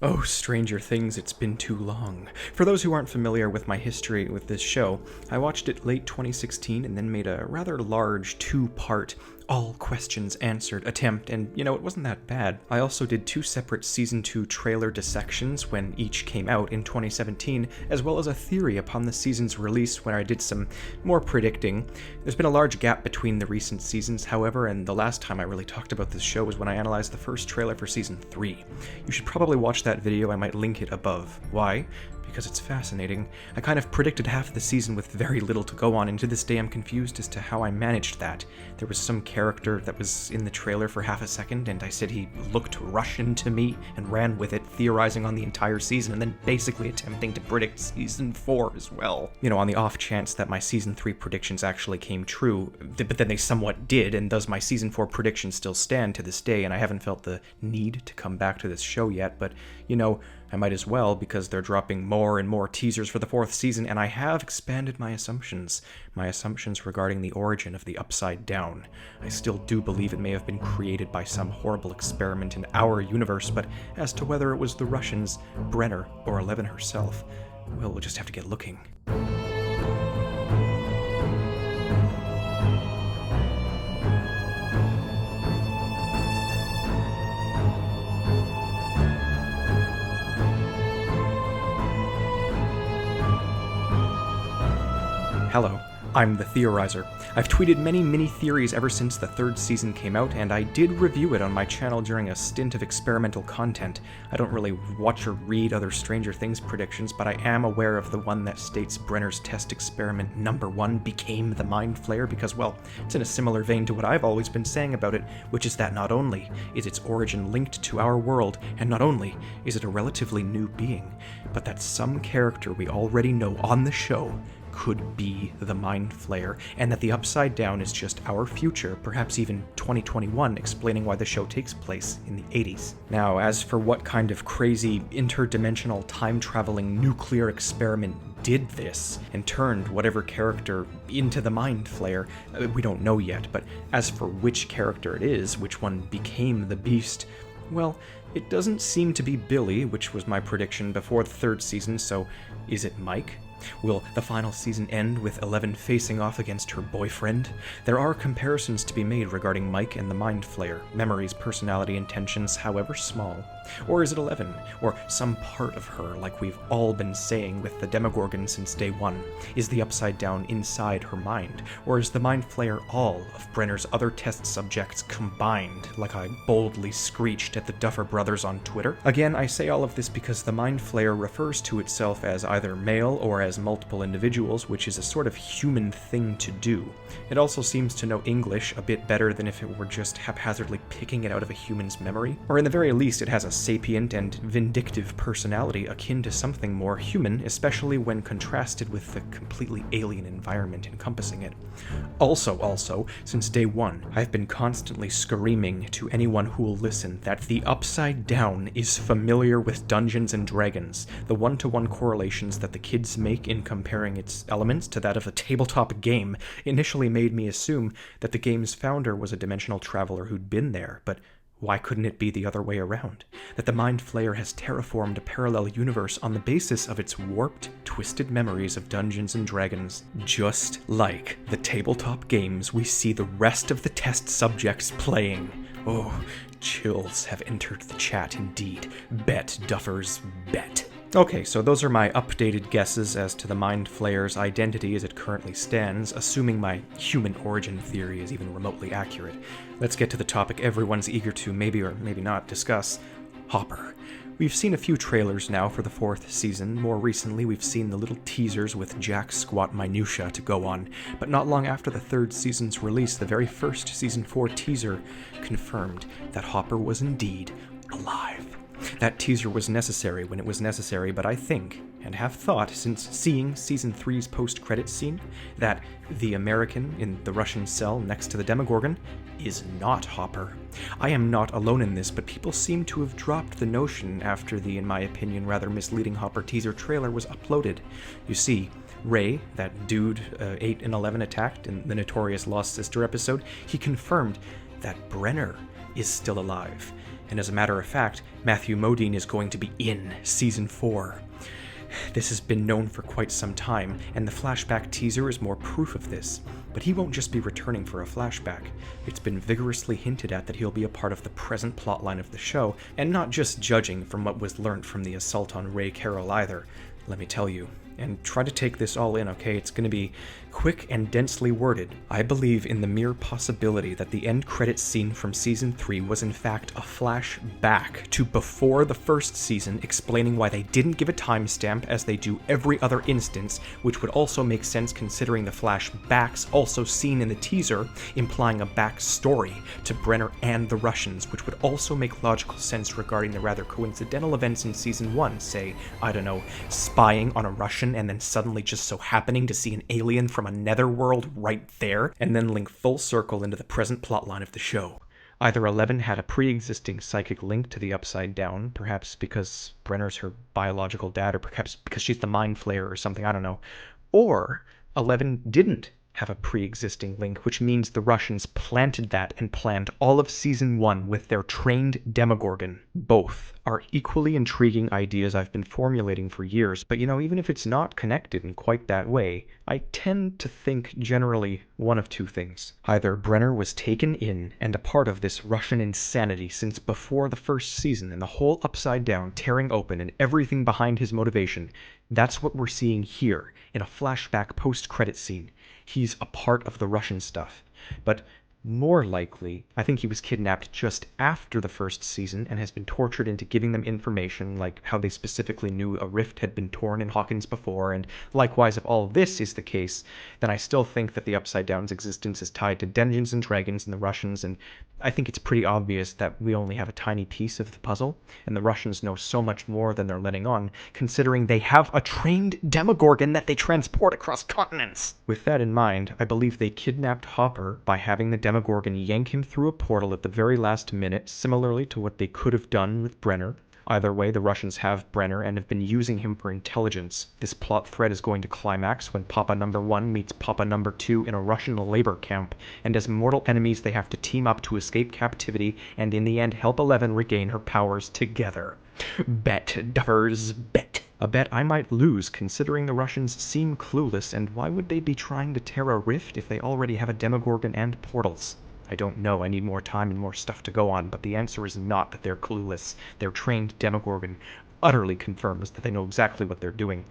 Oh, Stranger Things, it's been too long. For those who aren't familiar with my history with this show, I watched it late 2016 and then made a rather large two-part all questions answered attempt, and it wasn't that bad. I also did 2 separate season 2 trailer dissections when each came out in 2017, as well as a theory upon the season's release when I did some more predicting. There's been a large gap between the recent seasons, however, and the last time I really talked about this show was when I analyzed the first trailer for season 3. You should probably watch that video, I might link it above. Why? Because it's fascinating. I kind of predicted half the season with very little to go on, and to this day I'm confused as to how I managed that. There was some character that was in the trailer for half a second, and I said he looked Russian to me, and ran with it, theorizing on the entire season, and then basically attempting to predict season 4 as well. On the off chance that my season 3 predictions actually came true, but then they somewhat did, and thus my season 4 predictions still stand to this day, and I haven't felt the need to come back to this show yet, but, I might as well, because they're dropping more and more teasers for the 4th season, and I have expanded my assumptions regarding the origin of the Upside Down. I still do believe it may have been created by some horrible experiment in our universe, but as to whether it was the Russians, Brenner, or Eleven herself, well, we'll just have to get looking. Hello, I'm the Theorizer. I've tweeted many mini-theories ever since the 3rd season came out, and I did review it on my channel during a stint of experimental content. I don't really watch or read other Stranger Things predictions, but I am aware of the one that states Brenner's test experiment number 1 became the Mind Flayer because, well, it's in a similar vein to what I've always been saying about it, which is that not only is its origin linked to our world, and not only is it a relatively new being, but that some character we already know on the show could be the Mind Flayer, and that the Upside Down is just our future, perhaps even 2021, explaining why the show takes place in the 80s. Now, as for what kind of crazy interdimensional time-traveling nuclear experiment did this and turned whatever character into the Mind Flayer, we don't know yet, but as for which character it is, which one became the beast, well, it doesn't seem to be Billy, which was my prediction before the 3rd season, so is it Mike? Will the final season end with Eleven facing off against her boyfriend? There are comparisons to be made regarding Mike and the Mind Flayer, memories, personality, intentions, however small. Or is it Eleven, or some part of her, like we've all been saying with the Demogorgon since day 1? Is the Upside Down inside her mind? Or is the Mind Flayer all of Brenner's other test subjects combined, like I boldly screeched at the Duffer Brothers on Twitter? Again, I say all of this because the Mind Flayer refers to itself as either male or as multiple individuals, which is a sort of human thing to do. It also seems to know English a bit better than if it were just haphazardly picking it out of a human's memory. Or in the very least, it has a sapient and vindictive personality akin to something more human, especially when contrasted with the completely alien environment encompassing it. Also, since day 1, I've been constantly screaming to anyone who will listen that the Upside Down is familiar with Dungeons and Dragons. The one-to-one correlations that the kids make in comparing its elements to that of a tabletop game initially made me assume that the game's founder was a dimensional traveler who'd been there, but why couldn't it be the other way around? That the Mind Flayer has terraformed a parallel universe on the basis of its warped, twisted memories of Dungeons and Dragons, just like the tabletop games we see the rest of the test subjects playing. Oh, chills have entered the chat indeed. Bet, Duffers, bet. Okay, so those are my updated guesses as to the Mind Flayer's identity as it currently stands, assuming my human origin theory is even remotely accurate. Let's get to the topic everyone's eager to maybe or maybe not discuss: Hopper. We've seen a few trailers now for the 4th season. More recently, we've seen the little teasers with jack squat minutia to go on, but not long after the 3rd season's release, the very first season 4 teaser confirmed that Hopper was indeed alive. That teaser was necessary when it was necessary, but I think, and have thought since seeing Season 3's post-credits scene, that the American in the Russian cell next to the Demogorgon is not Hopper. I am not alone in this, but people seem to have dropped the notion after the, in my opinion, rather misleading Hopper teaser trailer was uploaded. You see, Ray, that dude 8 and 11 attacked in the notorious Lost Sister episode, he confirmed that Brenner is still alive. And as a matter of fact, Matthew Modine is going to be in Season 4. This has been known for quite some time, and the flashback teaser is more proof of this. But he won't just be returning for a flashback. It's been vigorously hinted at that he'll be a part of the present plotline of the show, and not just judging from what was learnt from the assault on Ray Carroll either, let me tell you. And try to take this all in, okay? It's going to be quick and densely worded. I believe in the mere possibility that the end credits scene from Season 3 was in fact a flashback to before the first season, explaining why they didn't give a timestamp as they do every other instance, which would also make sense considering the flashbacks also seen in the teaser, implying a backstory to Brenner and the Russians, which would also make logical sense regarding the rather coincidental events in Season 1, say, I don't know, spying on a Russian and then suddenly just so happening to see an alien from a netherworld right there, and then link full circle into the present plotline of the show. Either Eleven had a pre-existing psychic link to the Upside Down, perhaps because Brenner's her biological dad, or perhaps because she's the Mind Flayer or something, I don't know. Or Eleven didn't have a pre-existing link, which means the Russians planted that and planned all of Season 1 with their trained Demogorgon. Both are equally intriguing ideas I've been formulating for years, but even if it's not connected in quite that way, I tend to think generally one of two things. Either Brenner was taken in and a part of this Russian insanity since before the first season, and the whole Upside Down tearing open and everything behind his motivation. That's what we're seeing here in a flashback post-credit scene. He's a part of the Russian stuff. But more likely, I think he was kidnapped just after the first season and has been tortured into giving them information, like how they specifically knew a rift had been torn in Hawkins before, and likewise, if all this is the case, then I still think that the Upside Down's existence is tied to Dungeons and Dragons and the Russians, and I think it's pretty obvious that we only have a tiny piece of the puzzle, and the Russians know so much more than they're letting on, considering they have a trained Demogorgon that they transport across continents. With that in mind, I believe they kidnapped Hopper by having the Demogorgon yank him through a portal at the very last minute, similarly to what they could have done with Brenner. Either way, the Russians have Brenner and have been using him for intelligence. This plot thread is going to climax when Papa Number 1 meets Papa Number 2 in a Russian labor camp, and as mortal enemies they have to team up to escape captivity and in the end help Eleven regain her powers together. Bet, duffers, bet. A bet I might lose, considering the Russians seem clueless, and why would they be trying to tear a rift if they already have a Demogorgon and portals? I don't know, I need more time and more stuff to go on, but the answer is not that they're clueless. Their trained Demogorgon utterly confirms that they know exactly what they're doing.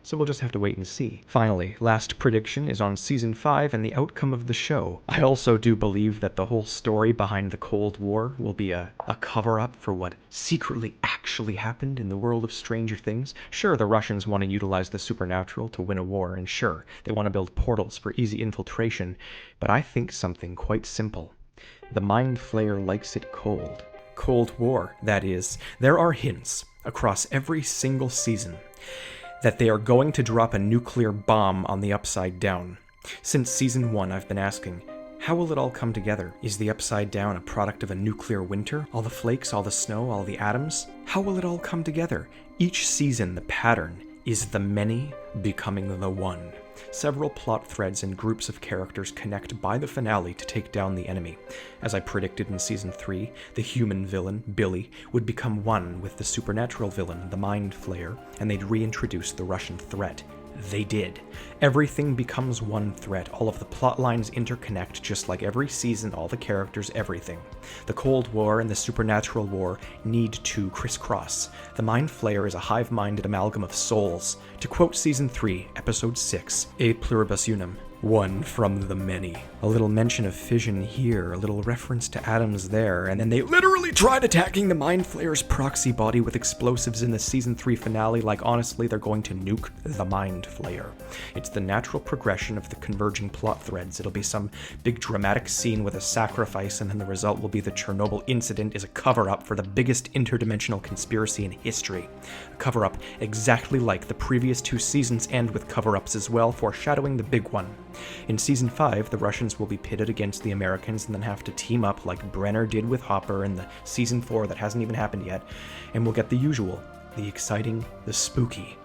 So we'll just have to wait and see. Finally, last prediction is on Season 5 and the outcome of the show. I also do believe that the whole story behind the Cold War will be a cover-up for what secretly actually happened in the world of Stranger Things. Sure, the Russians want to utilize the supernatural to win a war, and sure, they want to build portals for easy infiltration, but I think something quite simple. The Mind Flayer likes it cold. Cold War, that is. There are hints across every single season that they are going to drop a nuclear bomb on the Upside Down. Since Season 1, I've been asking, how will it all come together? Is the Upside Down a product of a nuclear winter? All the flakes, all the snow, all the atoms? How will it all come together? Each season, the pattern is the many becoming the one. Several plot threads and groups of characters connect by the finale to take down the enemy. As I predicted in Season 3, the human villain, Billy, would become one with the supernatural villain, the Mind Flayer, and they'd reintroduce the Russian threat. They did. Everything becomes one threat. All of the plot lines interconnect, just like every season, all the characters, everything. The Cold War and the Supernatural War need to crisscross. The Mind Flayer is a hive-minded amalgam of souls. To quote Season 3, Episode 6, E pluribus unum, one from the many. A little mention of fission here, a little reference to atoms there, and then they literally tried attacking the Mind Flayer's proxy body with explosives in the Season 3 finale, like honestly they're going to nuke the Mind Flayer. It's the natural progression of the converging plot threads. It'll be some big dramatic scene with a sacrifice, and then the result will be the Chernobyl incident is a cover-up for the biggest interdimensional conspiracy in history. A cover-up exactly like the previous two seasons end with cover-ups as well, foreshadowing the big one. In Season 5, the Russians will be pitted against the Americans and then have to team up like Brenner did with Hopper in the Season 4 that hasn't even happened yet, and we'll get the usual, the exciting, the spooky.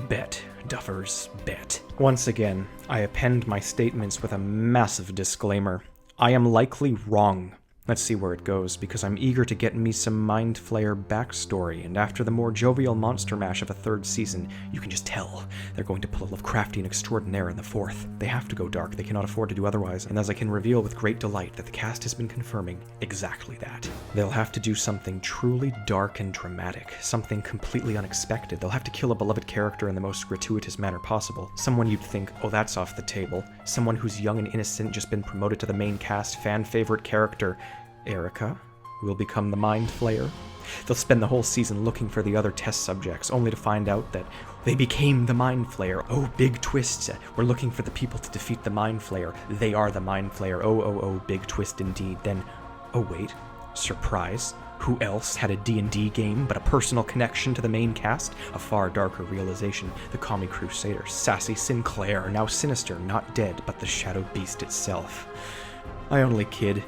Bet, duffers, bet. Once again, I append my statements with a massive disclaimer. I am likely wrong. Let's see where it goes, because I'm eager to get me some Mind Flayer backstory, and after the more jovial monster mash of a third season, you can just tell they're going to pull a Lovecraftian extraordinaire in the fourth. They have to go dark, they cannot afford to do otherwise, and as I can reveal with great delight that the cast has been confirming exactly that. They'll have to do something truly dark and dramatic, something completely unexpected. They'll have to kill a beloved character in the most gratuitous manner possible. Someone you'd think, oh, that's off the table. Someone who's young and innocent, just been promoted to the main cast, fan-favorite character. Erica will become the Mind Flayer. They'll spend the whole season looking for the other test subjects, only to find out that they became the Mind Flayer. Oh, big twist. We're looking for the people to defeat the Mind Flayer. They are the Mind Flayer. Oh, big twist indeed. Then, oh wait, surprise. Who else had a D&D game but a personal connection to the main cast? A far darker realization. The Commie Crusader, Sassy Sinclair, now sinister, not dead, but the Shadow Beast itself. I only kid.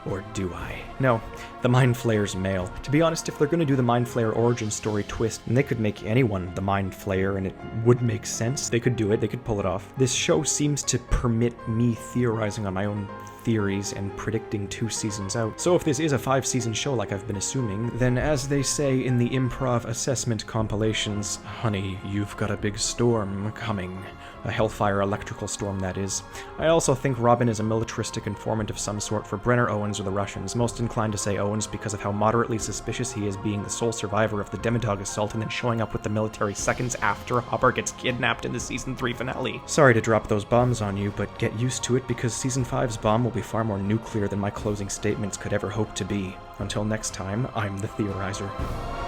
Or do I? No, the Mind Flayer's male. To be honest, if they're going to do the Mind Flayer origin story twist, then they could make anyone the Mind Flayer and it would make sense. They could do it, they could pull it off. This show seems to permit me theorizing on my own theories and predicting 2 seasons out. So if this is a 5-season show like I've been assuming, then as they say in the improv assessment compilations, honey, you've got a big storm coming. A hellfire electrical storm, that is. I also think Robin is a militaristic informant of some sort for Brenner, Owens, or the Russians. Most inclined to say Owens because of how moderately suspicious he is, being the sole survivor of the Demodog assault and then showing up with the military seconds after Hopper gets kidnapped in the Season 3 finale. Sorry to drop those bombs on you, but get used to it because Season 5's bomb will be far more nuclear than my closing statements could ever hope to be. Until next time, I'm the Theorizer.